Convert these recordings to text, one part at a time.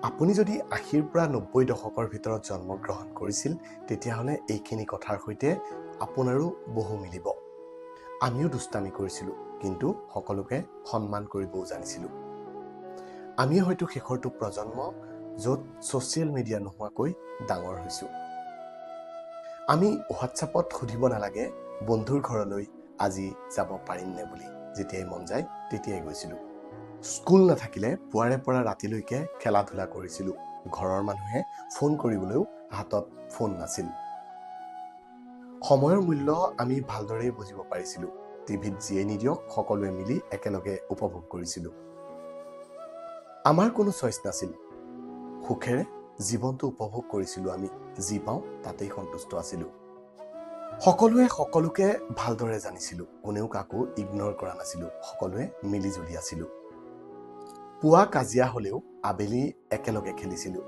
আপুনি যদি ৮০ৰ পৰা ৯০ দশকৰ ভিতৰত জন্মগ্ৰহণ কৰিছিল তেতিয়াহ'লে এইখিনি কথাৰ সৈতে আপোনাৰো বহু মিলিব। আমিও দুষ্টামি কৰিছিলোঁ, কিন্তু সকলোকে সন্মান কৰিবও জানিছিলোঁ। আমি হয়তো শেষৰটো প্ৰজন্ম য'ত ছ'চিয়েল মিডিয়া নোহোৱাকৈ ডাঙৰ হৈছোঁ। আমি হোৱাটছআপত সুধিব নালাগে বন্ধুৰ ঘৰলৈ আজি যাব পাৰিমনে বুলি। যেতিয়াই মন যায় তেতিয়াই গৈছিলোঁ। স্কুল নাথাকিলে পুৱাৰে পৰা ৰাতিলৈকে খেলা ধূলা কৰিছিলোঁ। ঘৰৰ মানুহে ফোন কৰিবলৈও হাতত ফোন নাছিল। সময়ৰ মূল্য আমি ভালদৰেই বুজিব পাৰিছিলোঁ। টিভিত যিয়ে নিদিয়ক সকলোৱে মিলি একেলগে উপভোগ কৰিছিলোঁ। আমাৰ কোনো চইচ নাছিল। সুখেৰে জীৱনটো উপভোগ কৰিছিলোঁ আমি। যি পাওঁ তাতেই সন্তুষ্ট আছিলোঁ। সকলোৱে সকলোকে ভালদৰে জানিছিলোঁ। কোনেও কাকো ইগনৰ কৰা নাছিলোঁ। সকলোৱে মিলি জুলি আছিলোঁ। পুৱা কাজিয়া হ'লেও আবেলি একেলগে খেলিছিলোঁ।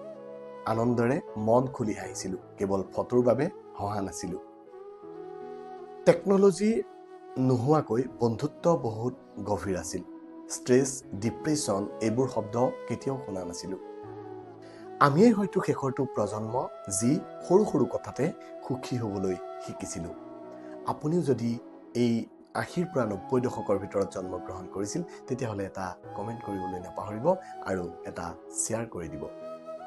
আনন্দৰে মন খুলি হাঁহিছিলোঁ। কেৱল ফটোৰ বাবে হহা নাছিলোঁ। টেকন'লজি নোহোৱাকৈ বন্ধুত্ব বহুত গভীৰ আছিল। ষ্ট্ৰেছ, ডিপ্ৰেশ্যন এইবোৰ শব্দ কেতিয়াও শুনা নাছিলোঁ। আমিয়েই হয়তো শেষৰটো প্ৰজন্ম যি সৰু সৰু কথাতে সুখী হ'বলৈ শিকিছিলোঁ। আপুনিও যদি এই ৮০ৰ পৰা ৯০ দশকৰ ভিতৰত জন্মগ্ৰহণ কৰিছিল তেতিয়াহ'লে এটা কমেণ্ট কৰিবলৈ নাপাহৰিব আৰু এটা শ্বেয়াৰ কৰি দিব।